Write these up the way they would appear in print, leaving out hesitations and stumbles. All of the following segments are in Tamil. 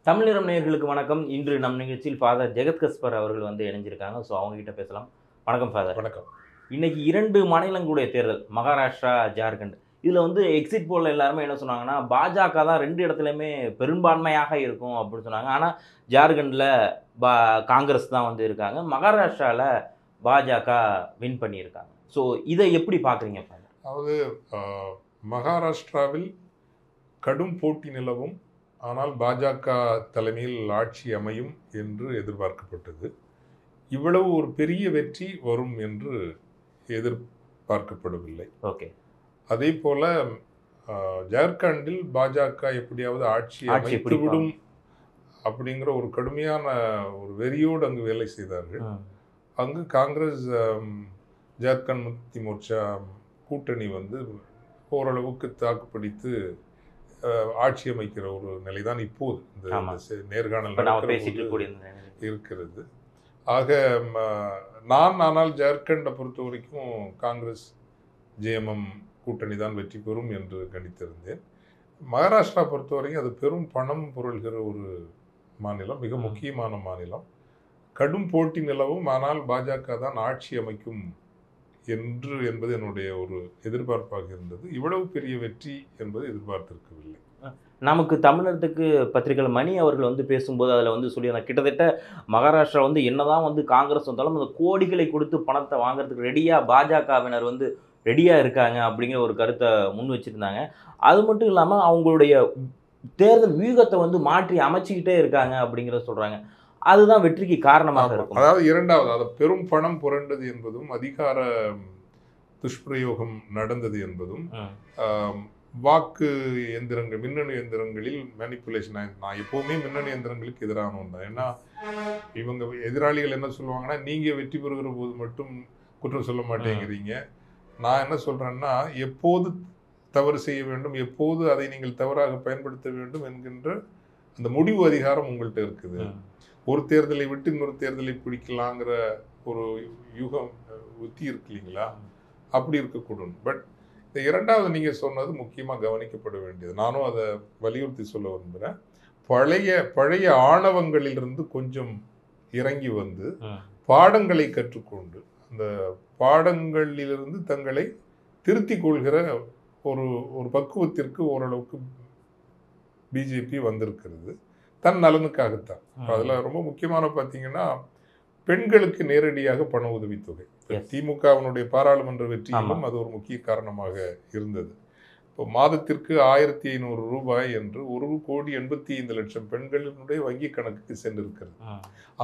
தமிழ்நிறம் நேயர்களுக்கு வணக்கம். இன்று நம் நிகழ்ச்சியில் ஃபாதர் ஜெகத் கஸ்பர் அவர்கள் வந்து இணைஞ்சிருக்காங்க. ஸோ அவங்க கிட்ட பேசலாம். வணக்கம் ஃபாதர். வணக்கம். இன்னைக்கு 2 மாநிலங்களுடைய தேர்தல், மகாராஷ்டிரா, ஜார்க்கண்ட். இதில் வந்து எக்ஸிட் போல்ல எல்லாருமே என்ன சொன்னாங்கன்னா, பாஜக தான் 2 இடத்துலையுமே பெரும்பான்மையாக இருக்கும் அப்படின்னு சொன்னாங்க. ஆனால் ஜார்க்கண்டில் பா காங்கிரஸ் தான் வந்து இருக்காங்க. மகாராஷ்டிராவில் பாஜக வின் பண்ணியிருக்காங்க. ஸோ இதை எப்படி பார்க்குறீங்க ஃபாதர்? அதாவது மகாராஷ்டிராவில் கடும் போட்டி நிலவும், ஆனால் பாஜக தலைமையில் ஆட்சி அமையும் என்று எதிர்பார்க்கப்பட்டது. இவ்வளவு ஒரு பெரிய வெற்றி வரும் என்று எதிர்பார்க்கப்படவில்லை. ஓகே. அதே போல ஜார்க்கண்டில் பாஜக எப்படியாவது ஆட்சி அமைத்துவிடும் அப்படிங்கிற ஒரு கடுமையான ஒரு வெறியோடு அங்கு வேலை செய்தார்கள். அங்கு காங்கிரஸ் ஜார்க்கண்ட் முக்தி மோர்ச்சா கூட்டணி வந்து ஓரளவுக்கு தாக்குப்பிடித்து ஆட்சி அமைக்கிற ஒரு நிலைதான் இப்போது இந்த நேர்காணல் இருக்கிறது. ஆக ஆனால் ஜார்க்கண்டை பொறுத்த வரைக்கும் காங்கிரஸ் ஜேஎம்எம் கூட்டணி தான் வெற்றி பெறும் என்று கணித்திருந்தேன். மகாராஷ்டிரா பொறுத்த வரைக்கும் அது பெரும் பணம் புரள்கிற ஒரு மாநிலம், மிக முக்கியமான மாநிலம். கடும் போட்டி நிலவும், ஆனால் பாஜக தான் ஆட்சி அமைக்கும் என்பது என்னுடைய ஒரு எதிர்பார்ப்பாக இருந்தது. இவ்வளவு பெரிய வெற்றி என்பது எதிர்பார்த்திருக்கவில்லை. நமக்கு தமிழகத்துக்கு பத்திரிகை மணி அவர்கள் வந்து பேசும்போது அதில் வந்து சொல்லியிருந்தாங்க, கிட்டத்தட்ட மகாராஷ்டிரா வந்து என்னதான் வந்து காங்கிரஸ் வந்தாலும் அந்த கோடிகளை கொடுத்து பணத்தை வாங்குறதுக்கு ரெடியாக பாஜகவினர் வந்து ரெடியாக இருக்காங்க அப்படிங்கிற ஒரு கருத்தை முன் வச்சுருந்தாங்க. அது மட்டும் இல்லாமல் அவங்களுடைய தேர்தல் வியூகத்தை வந்து மாற்றி அமைச்சிக்கிட்டே இருக்காங்க அப்படிங்கிறத சொல்கிறாங்க. அதுதான் வெற்றிக்கு காரணமாக இருக்கும். அதாவது இரண்டாவது பெரும் பணம் புரண்டது என்பதும், அதிகார துஷ்பிரயோகம் நடந்தது என்பதும், வாக்கு எந்திரங்கள், மின்னணு எந்திரங்களில் மேனிப்புலேஷன். நான் எப்போவுமே மின்னணு எந்திரங்களுக்கு எதிரானவன் தான். ஏன்னா இவங்க எதிராளிகள் என்ன சொல்லுவாங்கன்னா, நீங்கள் வெற்றி பெறுகிற போது மட்டும் குற்றம் சொல்ல மாட்டேங்கிறீங்க. நான் என்ன சொல்கிறேன்னா, எப்போது தவறு செய்ய வேண்டும், எப்போது அதை நீங்கள் தவறாக பயன்படுத்த வேண்டும் என்கின்ற அந்த முடிவு அதிகாரம் உங்கள்கிட்ட இருக்குது. ஒரு தேர்தலை விட்டு இன்னொரு தேர்தலை பிடிக்கலாங்கிற ஒரு யூகம் உத்தி இருக்கு இல்லைங்களா? அப்படி இருக்கக்கூடும். பட் இந்த இரண்டாவது நீங்கள் சொன்னது முக்கியமாக கவனிக்கப்பட வேண்டியது. நானும் அதை வலியுறுத்தி சொல்ல விரும்புகிறேன். பழைய ஆணவங்களிலிருந்து கொஞ்சம் இறங்கி வந்து பாடங்களை கற்றுக்கொண்டு அந்த பாடங்களிலிருந்து தங்களை திருத்திக் கொள்கிற ஒரு பக்குவத்திற்கு ஓரளவுக்கு பிஜேபி வந்திருக்கிறது, தன் நலனுக்காகத்தான். அதில் ரொம்ப முக்கியமான பார்த்தீங்கன்னா, பெண்களுக்கு நேரடியாக பண உதவித்தொகை. திமுகவினுடைய பாராளுமன்ற வெற்றியிலும் அது ஒரு முக்கிய காரணமாக இருந்தது. இப்போ மாதத்திற்கு 1500 ரூபாய் என்று 1,85,00,000 பெண்களினுடைய வங்கி கணக்குக்கு சென்றிருக்கிறது.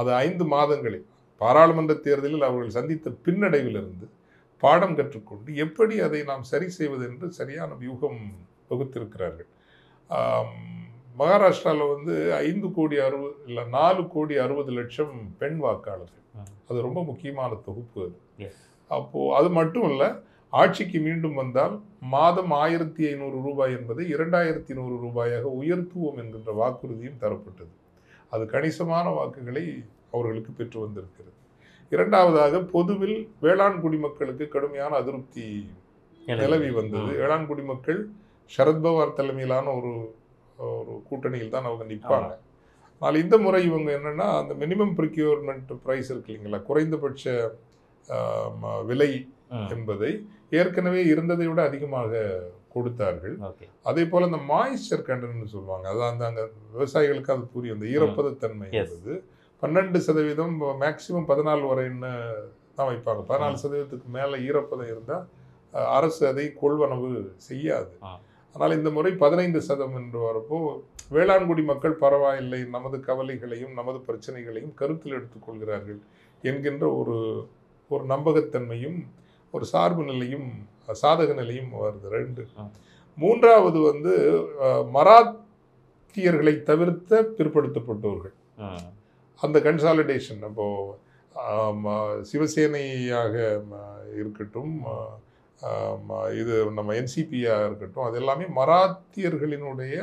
அது 5 மாதங்களில் பாராளுமன்ற தேர்தலில் அவர்கள் சந்தித்த பின்னடைவிலிருந்து பாடம் கற்றுக்கொண்டு எப்படி அதை நாம் சரி செய்வது என்று சரியான வியூகம் வகுத்திருக்கிறார்கள். மகாராஷ்டிராவில் வந்து 4,60,00,000 பெண் வாக்காளர்கள். அது ரொம்ப முக்கியமான தொகுப்பு அது. அப்போது அது மட்டும் இல்லை, ஆட்சிக்கு மீண்டும் வந்தால் மாதம் 1,500 ரூபாய் என்பதை 2,100 ரூபாயாக உயர்த்துவோம் என்கின்ற வாக்குறுதியும் தரப்பட்டது. அது கணிசமான வாக்குகளை அவர்களுக்கு பெற்று வந்திருக்கிறது. இரண்டாவதாக, பொதுவில் வேளாண் குடிமக்களுக்கு கடுமையான அதிருப்தி நிலவி வந்தது. வேளாண் குடிமக்கள் சரத்பவார் தலைமையிலான ஒரு கூட்டணியில் தான் அவங்க நிற்பாங்க. ஆனால் இந்த முறை இவங்க என்னன்னா, அந்த மினிமம் ப்ரிக்யூர்மெண்ட் ப்ரைஸ் இருக்கு இல்லைங்களா, குறைந்தபட்ச விலை என்பதை ஏற்கனவே இருந்ததை விட அதிகமாக கொடுத்தார்கள். அதே போல் அந்த மாய்ஸ்சர் கண்டென்ட்னு சொல்லுவாங்க, அதான் அங்கே விவசாயிகளுக்கு அது புரியும். அந்த ஈரப்பதத்தன்மை என்பது 12% மேக்சிமம் 14 வரைன்னு தான் வைப்பாங்க. 14%க்கு மேலே ஈரப்பதம் இருந்தால் அரசு அதை கொள்வனவு செய்யாது. ஆனால் இந்த முறை 15% என்று வரப்போ வேளாண்குடி மக்கள் பரவாயில்லை, நமது கவலைகளையும் நமது பிரச்சனைகளையும் கருத்தில் எடுத்துக்கொள்கிறார்கள் என்கின்ற ஒரு நம்பகத்தன்மையும் ஒரு சார்பு நிலையும் சாதக நிலையும் வருது. 2. மூன்றாவது வந்து மராத்தியர்களை தவிர்த்த பிற்படுத்தப்பட்டவர்கள். அந்த கன்சாலிடேஷன் அப்போது சிவசேனையாக இருக்கட்டும், இது நம்ம என்சிபியாக இருக்கட்டும், அது எல்லாமே மராத்தியர்களினுடைய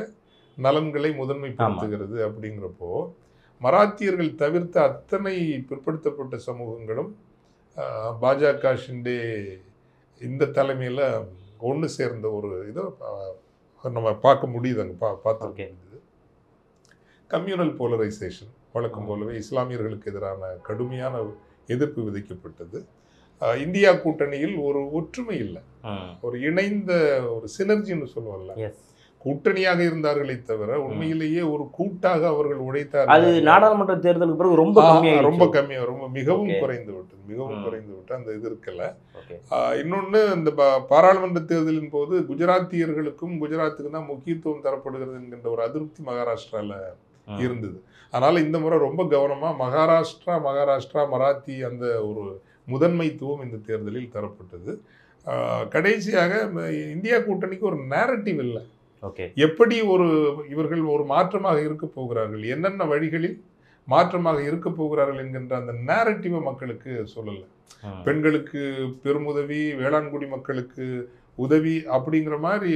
நலன்களை முதன்மைப்படுத்துகிறது. அப்படிங்கிறப்போ மராத்தியர்கள் தவிர்த்த அத்தனை பிற்படுத்தப்பட்ட சமூகங்களும் பாஜக ஷிண்டே இந்த தலைமையில் ஒன்று சேர்ந்த ஒரு இதை நம்ம பார்க்க முடியுது, அங்கே பார்த்துருக்கேன். கம்யூனல் போலரைசேஷன் வழக்கம் போலவே இஸ்லாமியர்களுக்கு எதிரான கடுமையான எதிர்ப்பு விதிக்கப்பட்டது. இந்தியா கூட்டணியில் ஒரு ஒற்றுமை இல்லை, ஒரு இணைந்த ஒரு சினர்ஜின்னு சொல்லுவாங்கல்ல, கூட்டணியாக இருந்தார்களே தவிர உண்மையிலேயே ஒரு கூட்டாக அவர்கள் உழைத்தார்கள். அது நாடாளுமன்ற தேர்தலுக்கு பிறகு ரொம்ப கம்மியா ரொம்ப மிகவும் குறைந்து விட்டு அந்த இது இருக்கல. இன்னொன்னு இந்த பாராளுமன்ற தேர்தலின் போது குஜராத்தியர்களுக்கும் குஜராத்துக்கு தான் முக்கியத்துவம் தரப்படுகிறது என்கின்ற ஒரு அதிருப்தி மகாராஷ்டிரால இருந்தது. அதனால இந்த முறை ரொம்ப கவனமா மகாராஷ்டிரா மராத்தி அந்த ஒரு முதன்மைத்துவம் இந்த தேர்தலில் தரப்பட்டது. கடைசியாக இந்தியா கூட்டணிக்கு ஒரு நேரட்டிவ் இல்லை. எப்படி இவர்கள் ஒரு மாற்றமாக இருக்க போகிறார்கள், என்னென்ன வழிகளில் மாற்றமாக இருக்க போகிறார்கள் என்கின்ற அந்த நேரட்டிவை மக்களுக்கு சொல்லலை. பெண்களுக்கு பெருமுதவி, வேளாண்குடி மக்களுக்கு உதவி அப்படிங்கிற மாதிரி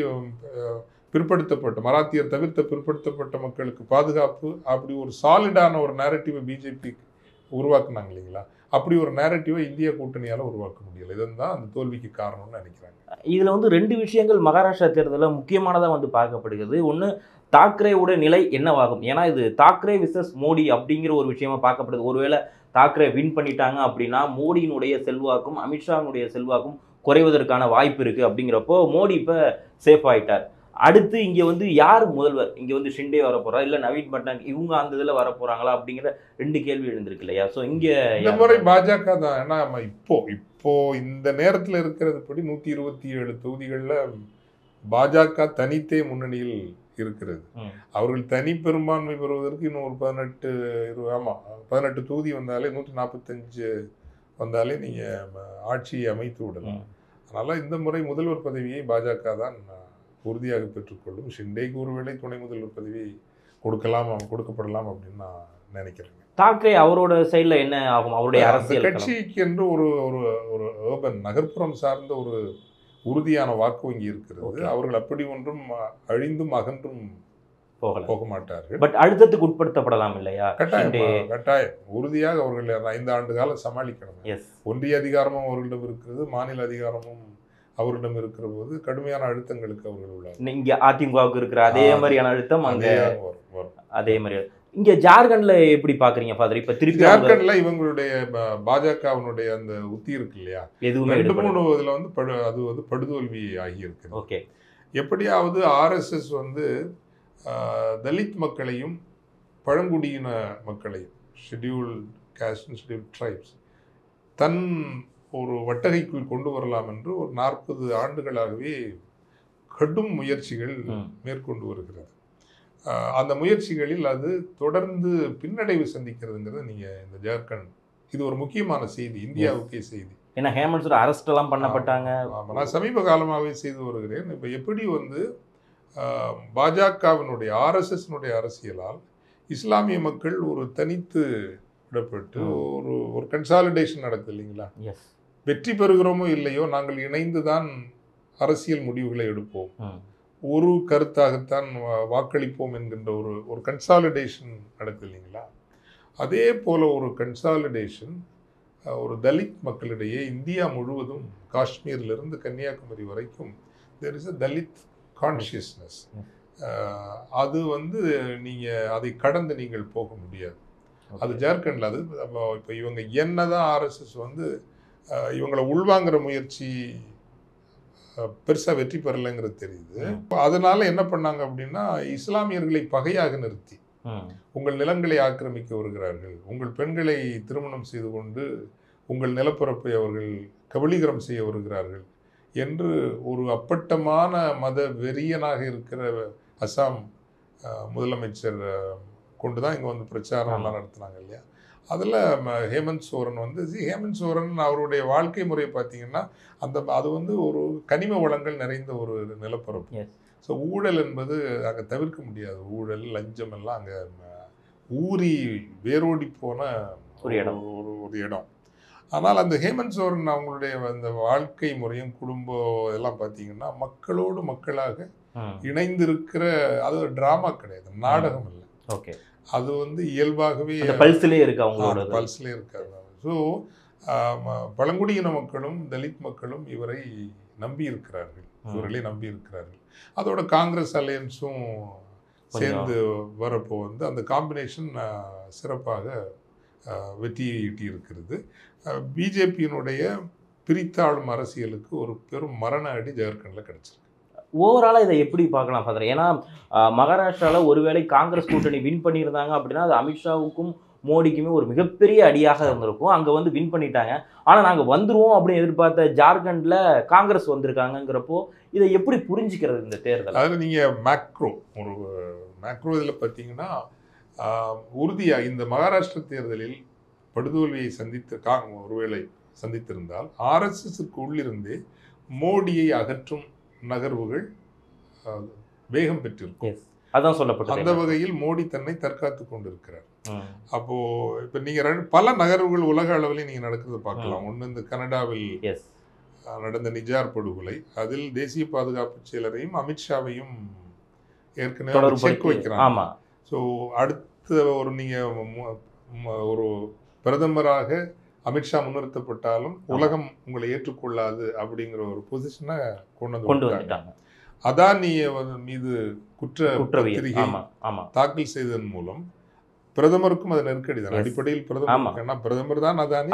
பிற்படுத்தப்பட்ட மராத்தியர் தவிர்த்த பிற்படுத்தப்பட்ட மக்களுக்கு பாதுகாப்பு, அப்படி ஒரு சாலிடான ஒரு நேரட்டிவை பிஜேபி உருவாக்குனாங்க இல்லைங்களா? அப்படி ஒரு நேரட்டிவை இந்திய கூட்டணியால் உருவாக்க முடியல. இதுதான் அந்த தோல்விக்கு காரணம்னு நினைக்கிறாங்க. இதில் வந்து 2 விஷயங்கள் மகாராஷ்டிரா தேர்தலில் முக்கியமானதாக வந்து பார்க்கப்படுகிறது. ஒன்று, தாக்கரேவோட நிலை என்னவாகும்? ஏன்னா இது தாக்கரே விசஸ் மோடி அப்படிங்கிற ஒரு விஷயமா பார்க்கப்படுது. ஒருவேளை தாக்கரே வின் பண்ணிட்டாங்க அப்படின்னா மோடியினுடைய செல்வாக்கும் அமித்ஷாவினுடைய செல்வாக்கும் குறைவதற்கான வாய்ப்பு இருக்குது. அப்படிங்கிறப்போ மோடி இப்போ சேஃப் ஆகிட்டார். அடுத்து இங்கே வந்து யார் முதல்வர்? இங்கே வந்து ஷிண்டே வர போறா, இல்லை நவீன் பட்நாயக் இவங்க அந்த இதில் வர போகிறாங்களா அப்படிங்கிற 2 கேள்வி எழுந்திருக்கு இல்லையா? ஸோ இங்கே இந்த முறை பாஜக தான். ஏன்னா இப்போ இந்த நேரத்தில் இருக்கிறது படி 127 தொகுதிகளில் பாஜக தனித்தே முன்னணியில் இருக்கிறது. அவர்கள் தனி பெரும்பான்மை பெறுவதற்கு இன்னும் ஒரு 18 தொகுதி வந்தாலே 145 வந்தாலே நீங்கள் ஆட்சியை அமைத்து விடலாம். அதனால் இந்த முறை முதல்வர் பதவியை பாஜக தான் உறுதியாக பெற்றுக்கொள்ளும். ஷிண்டேக்கு ஒருவேளை துணை முதல்வர் பதவி கொடுக்கப்படலாம் அப்படின்னு நான் நினைக்கிறேன். தாக்கரே அவரோட சைடில் என்ன ஆகும்? அவருடைய அரசியல் கட்சிக்கு என்று ஒரு ஒரு urban நகர்ப்புறம் சார்ந்த ஒரு உறுதியான வாக்கு வங்கி இருக்கிறது. அவர்கள் அப்படி ஒன்றும் அழிந்தும் அகன்றும் போக மாட்டார்கள். பட் அழுத்தத்துக்கு உட்படுத்தப்படலாம் இல்லையா? கட்டாயம் உறுதியாக அவர்கள் 5 ஆண்டு காலம் சமாளிக்கணும். ஒன்றிய அதிகாரமும் அவர்களிடம் இருக்கிறது, மாநில அதிகாரமும் அவரிடம் இருக்கிற போது கடுமையான அழுத்தங்களுக்கு அவர்கள் உள்ளார். இங்க அதிமுகவுக்கு இருக்கிற அதே மாதிரியான அழுத்தம் அங்கே அதே மாதிரி. இங்க ஜார்க்கண்ட்ல எப்படி பாக்குறீங்க ஃபாதர்? இப்ப திருப்பி ஜார்க்கண்ட்ல இவங்களுடைய பாஜகவினுடைய அந்த உத்தி இருக்கு இல்லையா, எதுவுமே 2-3 இதுல வந்து அது வந்து படுதோல்வி ஆகியிருக்கு. ஓகே, எப்படியாவது ஆர்எஸ்எஸ் வந்து தலித் மக்களையும் பழங்குடியின மக்களையும் scheduled caste and scheduled tribes தன் ஒரு வட்டகைக்குள் கொண்டு வரலாம் என்று ஒரு 40 ஆண்டுகளாகவே கடும் முயற்சிகள் மேற்கொண்டு வருகிறது. அந்த முயற்சிகளில் அது தொடர்ந்து பின்னடைவு சந்திக்கிறதுங்கிறது நீங்கள் இந்த ஜார்க்கண்ட் இது ஒரு முக்கியமான செய்தி, இந்தியாவுக்கே செய்தி. ஏன்னா ஹேமந்த் சோரன் அரெஸ்ட் எல்லாம் பண்ணப்பட்டாங்க. நான் சமீப காலமாகவே செய்து வருகிறேன். இப்போ எப்படி வந்து பாஜகவினுடைய ஆர்எஸ்எஸ்னுடைய அரசியலால் இஸ்லாமிய மக்கள் ஒரு தனித்து விடப்பட்டு ஒரு கன்சாலிடேஷன் நடக்குது இல்லைங்களா? வெற்றி பெறுகிறோமோ இல்லையோ நாங்கள் இணைந்து தான் அரசியல் முடிவுகளை எடுப்போம், ஒரு கருத்தாகத்தான் வாக்களிப்போம் என்கின்ற ஒரு கன்சாலிடேஷன் நடக்குது இல்லைங்களா? அதே போல ஒரு கன்சாலிடேஷன் ஒரு தலித் மக்களிடையே இந்தியா முழுவதும் காஷ்மீரிலிருந்து கன்னியாகுமரி வரைக்கும் there is a Dalit consciousness. அது வந்து நீங்கள் அதை கடந்து நீங்கள் போக முடியாது. அது ஜார்க்கண்டில் அது இப்போ இவங்க என்னதான் ஆர்எஸ்எஸ் வந்து இவங்களை உள்வாங்கிற முயற்சி பெருசாக வெற்றி பெறலைங்கிறது தெரியுது. அதனால என்ன பண்ணாங்க அப்படின்னா, இஸ்லாமியர்களை பகையாக நிறுத்தி உங்கள் நிலங்களை ஆக்கிரமிக்க வருகிறார்கள், உங்கள் பெண்களை திருமணம் செய்து கொண்டு உங்கள் நிலப்பரப்பை அவர்கள் கபலீகரம் செய்ய வருகிறார்கள் என்று ஒரு அப்பட்டமான மத வெறியனாக இருக்கிற அசாம் முதலமைச்சர் கொண்டு தான் இங்கே வந்து பிரச்சாரம்லாம் நடத்துனாங்க இல்லையா? அதில் ஹேமந்த் சோரன் வந்து ஹேமந்த் சோரன் அவருடைய வாழ்க்கை முறையை பார்த்தீங்கன்னா அது வந்து ஒரு கனிம வளங்கள் நிறைந்த ஒரு நிலப்பரப்பு. ஸோ ஊழல் என்பது அங்கே தவிர்க்க முடியாது. ஊழல் லஞ்சம் எல்லாம் அங்கே ஊறி வேரோடி போன ஒரு இடம். ஆனால் அந்த ஹேமந்த் சோரன் அவங்களுடைய அந்த வாழ்க்கை முறையும் குடும்பம் எல்லாம் பார்த்தீங்கன்னா மக்களோடு மக்களாக இணைந்திருக்கிற, அது ஒரு டிராமா கிடையாது, நாடகம் இல்லை. ஓகே, அது வந்து இயல்பாகவே பல்ஸ்லேயே இருக்கு, அவங்களோட பல்ஸ்லேயே இருக்காது. ஸோ பழங்குடியின மக்களும் தலித் மக்களும் இவரை நம்பி இருக்கிறார்கள், இவர்களே நம்பி இருக்கிறார்கள். அதோட காங்கிரஸ் அலையன்ஸும் சேர்ந்து வரப்போ வந்து அந்த காம்பினேஷன் சிறப்பாக வெற்றியை ஈட்டி இருக்கிறது. பிஜேபியினுடைய பிரித்தாளும் அரசியலுக்கு ஒரு பெரும் மரண அடி ஜார்க்கண்டில் கிடைச்சிருக்கு. ஓவராலாக இதை எப்படி பார்க்கலாம் ஃபாதர்? ஏன்னா மகாராஷ்டிராவில் ஒருவேளை காங்கிரஸ் கூட்டணி வின் பண்ணியிருந்தாங்க அப்படின்னா அது அமித்ஷாவுக்கும் மோடிக்குமே ஒரு மிகப்பெரிய அடியாக இருந்திருக்கும். அங்கே வந்து வின் பண்ணிட்டாங்க. ஆனால் நாங்கள் வந்துருவோம் அப்படின்னு எதிர்பார்த்த ஜார்க்கண்டில் காங்கிரஸ் வந்திருக்காங்கிறப்போ இதை எப்படி புரிஞ்சுக்கிறது இந்த தேர்தல்? அதில் நீங்கள் மேக்ரோ இதில் பார்த்தீங்கன்னா உறுதியாக இந்த மகாராஷ்டிர தேர்தலில் படுதோல்வியை ஒருவேளை சந்தித்திருந்தால் ஆர்எஸ்எஸ்க்கு உள்ளிருந்தே மோடியை அகற்றும் நகர்வுகள் வேகம் பெற்றிருக்கும். அதான் சொல்லப்பட்டது. அந்த வகையில் மோடி தன்னை தற்காத்து கொண்டிருக்கிறார். அப்போ இப்ப நீங்க பல நகர்வுகள் உலக அளவில் நீங்க நடக்கிறத பார்க்கலாம். ஒன்று இந்த கனடாவில் நடந்த நிஜார் படுகொலை, அதில் தேசிய பாதுகாப்பு செயலரையும் அமித்ஷாவையும் ஏற்கனவே செக் வைக்கிறாங்க. ஸோ அடுத்த ஒரு பிரதமராக அமித்ஷா முன்னிறுத்தப்பட்டாலும் உலகம் உங்களை ஏற்றுக்கொள்ளாது அப்படிங்கிற ஒரு பொசிஷனை கொண்டு வந்துட்டாங்க. அதானிய மீது குற்றப்பத்திரிகை தாக்கல் செய்ததன் மூலம் பிரதமருக்கும் அது நெருக்கடி தான். அடிப்படையில் பிரதமர் தான் அதானி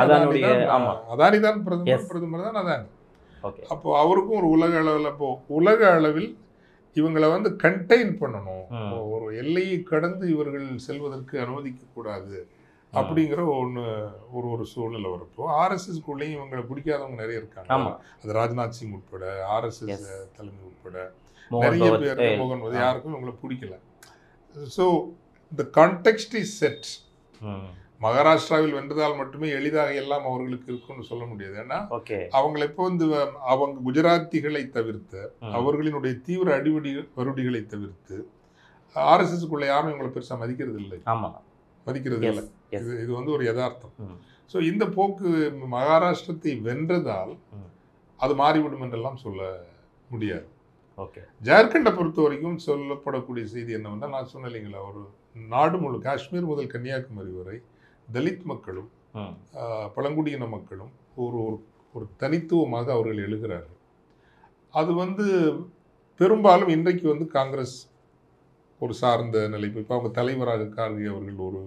தான் பிரதமர் தான் அதானி. அப்போ அவருக்கும் ஒரு உலக அளவில் இவங்களை வந்து கண்டெயின் பண்ணணும், ஒரு எல்லையை கடந்து இவர்கள் செல்வதற்கு அனுமதிக்க கூடாது அப்படிங்கிற ஒரு சூழ்நிலை வரப்போ ஆர்எஸ்எஸ்குள்ளேயும் இவங்களை பிடிக்காதவங்க நிறைய இருக்காங்க. அது ராஜ்நாத் சிங் உட்பட, ஆர்எஸ்எஸ் தலைமை உட்பட நிறைய பேர், மோகன் யாருக்கும் இவங்களை பிடிக்கல. So the context is set. மகாராஷ்டிராவில் வென்றதால் மட்டுமே எளிதாக எல்லாம் அவர்களுக்கு இருக்குன்னு சொல்ல முடியாது. ஏன்னா அவங்களை இப்போ வந்து அவங்க குஜராத்திகளை தவிர்த்து, அவர்களினுடைய தீவிர வருடிகளை தவிர்த்து ஆர்எஸ்எஸ்க்குள்ள யாரும் இவங்களை பெருசா மதிக்கிறது இல்லை. இது வந்து ஒரு யதார்த்தம். ஸோ இந்த போக்கு மகாராஷ்டிரத்தை வென்றதால் அது மாறிவிடும் என்றெல்லாம் சொல்ல முடியாது. ஜார்க்கண்டை பொறுத்த வரைக்கும் சொல்லப்படக்கூடிய செய்தி என்னவென்றால், நான் சொன்னேன் இல்லைங்களா, ஒரு நாடு முழு காஷ்மீர் முதல் கன்னியாகுமரி வரை தலித் மக்களும் பழங்குடியின மக்களும் ஒரு தனித்துவமாக அவர்கள் எழுகிறார்கள். அது வந்து பெரும்பாலும் இன்றைக்கு வந்து காங்கிரஸ் ஒரு சார்ந்த நிலை. இப்போ அவங்க தலைவராக கார்கே அவர்கள் ஒரு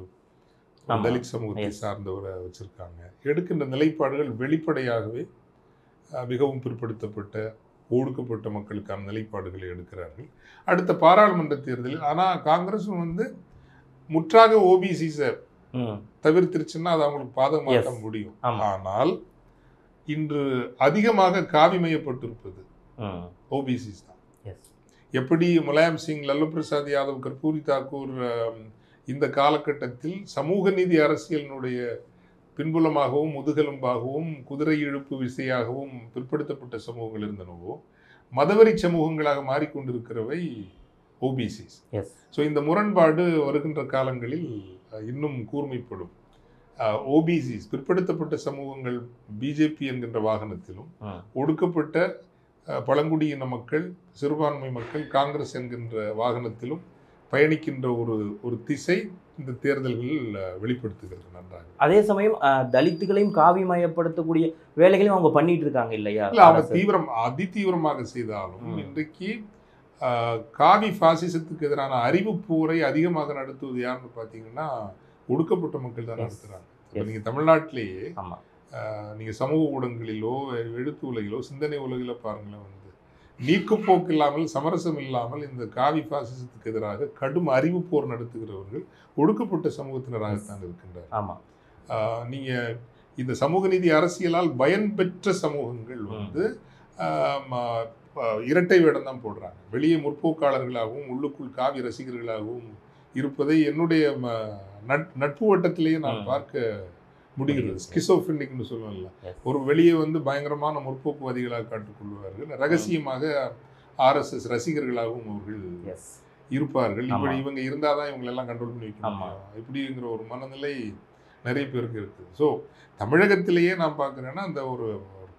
தலித் சமூகத்தை சார்ந்தவரை வச்சிருக்காங்க. எடுக்கின்ற நிலைப்பாடுகள் வெளிப்படையாகவே மிகவும் பிற்படுத்தப்பட்ட ஒடுக்கப்பட்ட மக்களுக்கான நிலைப்பாடுகளை எடுக்கிறார்கள். அடுத்த பாராளுமன்ற தேர்தலில் ஆனால் காங்கிரஸும் வந்து முற்றாக ஓபிசிஸை தவிர்த்திருச்சுன்னா அது அவங்களுக்கு பாதகமாக முடியும். ஆனால் இன்று அதிகமாக காவிமயப்பட்டிருப்பது ஓபிசிஸ் தான். எப்படி முலாயம் சிங், லல்லு பிரசாத் யாதவ், கர்பூரி தாக்கூர் இந்த காலகட்டத்தில் சமூக நீதி அரசியலினுடைய பின்புலமாகவும் முதுகெலும்பாகவும் குதிரை இழுப்பு விசையாகவும் பிற்படுத்தப்பட்ட சமூகங்கள் இருந்தனவோ, மதவெறி சமூகங்களாக மாறிக்கொண்டிருக்கிறவை ஓபிசிஸ். ஸோ இந்த முரண்பாடு வருகின்ற காலங்களில் இன்னும் கூர்மைப்படும். ஓபிசிஸ் பிற்படுத்தப்பட்ட சமூகங்கள் பிஜேபி என்கின்ற வாகனத்திலும், ஒடுக்கப்பட்ட பழங்குடியின மக்கள், சிறுபான்மை மக்கள் காங்கிரஸ் என்கின்ற வாகனத்திலும் பயணிக்கின்ற ஒரு திசை இந்த தேர்தல்களில் வெளிப்படுத்துகிறது நன்றாக. அதே சமயம் தலித்துகளையும் காவிமயப்படுத்தக்கூடிய வேலைகளையும் அவங்க பண்ணிட்டு இருக்காங்க இல்லையா? அவங்க அதிதீவிரமாக செய்தாலும் இன்றைக்கு காவி பாசிசத்துக்கு எதிரான அறிவு போரை அதிகமாக நடத்துவது யாருன்னு பார்த்தீங்கன்னா ஒடுக்கப்பட்ட மக்கள் தான் நடத்துகிறாங்க. இப்போ நீங்கள் தமிழ்நாட்டிலேயே நீங்கள் சமூக ஊடகங்களிலோ எழுத்து உலகிலோ சிந்தனை உலகிலோ பாருங்களேன், வந்து நீக்குப்போக்கு இல்லாமல் சமரசம் இல்லாமல் இந்த காவி பாசிசத்துக்கு எதிராக கடும் அறிவு போர் நடத்துகிறவர்கள் ஒடுக்கப்பட்ட சமூகத்தினராகத்தான் இருக்கின்றார். நீங்கள் இந்த சமூக நீதி அரசியலால் பயன் பெற்ற சமூகங்கள் வந்து இரட்டை வேடம் தான் போடுறாங்க. வெளியே முற்போக்காளர்களாகவும் உள்ளுக்குள் காவி ரசிகர்களாகவும் இருப்பதை என்னுடைய நட்பு வட்டத்திலேயே நான் பார்க்க முடிகிறது. ஸ்கிசோஃப்ரெனிக்னு சொல்லுவாங்கல்ல, ஒரு வெளியே வந்து பயங்கரமான முற்போக்குவாதிகளாக காட்டுக்கொள்வார்கள், ரகசியமாக ஆர்எஸ்எஸ் ரசிகர்களாகவும் அவர்கள் இருப்பார்கள். இப்படி இவங்க இருந்தால் தான் இவங்களெல்லாம் கண்ட்ரோல் பண்ணி வைக்க முடியும் இப்படிங்கிற ஒரு மனநிலை நிறைய பேருக்கு இருக்குது. ஸோ தமிழகத்திலேயே நான் பார்க்குறேன்னா அந்த ஒரு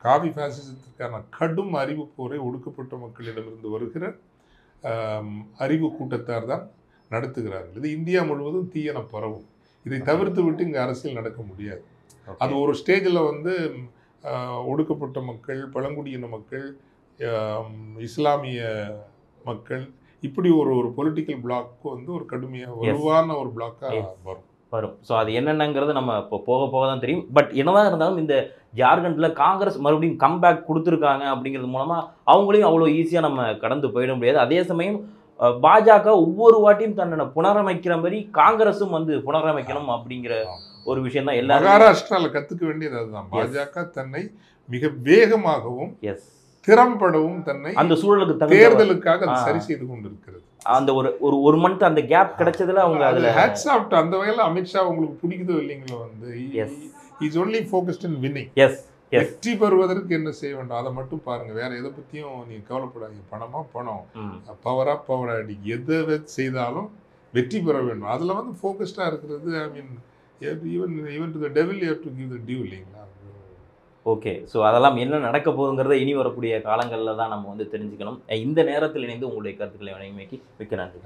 காவி பாசிசத்திற்கான கடும் அறிவு போரை ஒடுக்கப்பட்ட மக்களிடமிருந்து வருகிற அறிவு கூட்டத்தார் தான் நடத்துகிறார்கள். இது இந்தியா முழுவதும் தீயன பரவும். இதை தவிர்த்து விட்டு இங்கே அரசியல் நடக்க முடியாது. அது ஒரு ஸ்டேஜில் வந்து ஒடுக்கப்பட்ட மக்கள், பழங்குடியின மக்கள், இஸ்லாமிய மக்கள் இப்படி ஒரு பொலிட்டிக்கல் பிளாக் வந்து ஒரு கடுமையாக வலுவான ஒரு பிளாக்காக வரும். ஸோ அது என்னென்னங்கிறது நம்ம இப்போ போக போக தான் தெரியும். பட் என்னதான் இருந்தாலும் இந்த ஜார்க்கண்டில் காங்கிரஸ் மறுபடியும் கம்பேக் கொடுத்துருக்காங்க அப்படிங்கிறது மூலமாக அவங்களையும் அவ்வளோ ஈஸியாக நம்ம கடந்து போயிட முடியாது. அதே சமயம் பாஜக ஒவ்வொரு வாட்டியும் தன்னை புனரமைக்கிற மாதிரி காங்கிரஸும் வந்து புனரமைக்கணும் அப்படிங்கிற ஒரு விஷயம் தான் எல்லாரும் மகாராஷ்டிராவில் கற்றுக்க வேண்டியது அதுதான். பாஜக தன்னை மிக வேகமாகவும் திறம்படவும் தன்னை அந்த சூழலுக்கு தேர்தலுக்காக சரி செய்து கொண்டிருக்கிறது. அந்த ஒரு மந்த் அந்த கேப் கிடைச்சதுல அவங்க அதுல ஹேட்ஸ் ஆஃப் டு. அந்த வகையில் அமித்ஷா உங்களுக்கு பிடிக்குதோ இல்லைங்களோ வந்து is only focused in winning. வெற்றி பெறுவதற்கு என்ன செய்ய வேண்டும் அதை மட்டும் பாருங்க. வேற எதை பத்தியும் நீங்க கவலைப்படாதீங்க. பணம் பவரா அடி எதை செய்தாலும் வெற்றி பெற வேண்டும். அதுல வந்து ஃபோக்கஸ்டா இருக்கிறது. I mean even to the devil you have to give the due இல்லைங்களா? ஓகே. ஸோ அதெல்லாம் என்ன நடக்க போகுங்கிறத இனி வரக்கூடிய காலங்களில் தான் நம்ம வந்து தெரிஞ்சுக்கணும். இந்த நேரத்தில் இணைந்து உங்களுடைய கருத்துக்களை வழங்கிமைக்கு மிக்க நன்றி.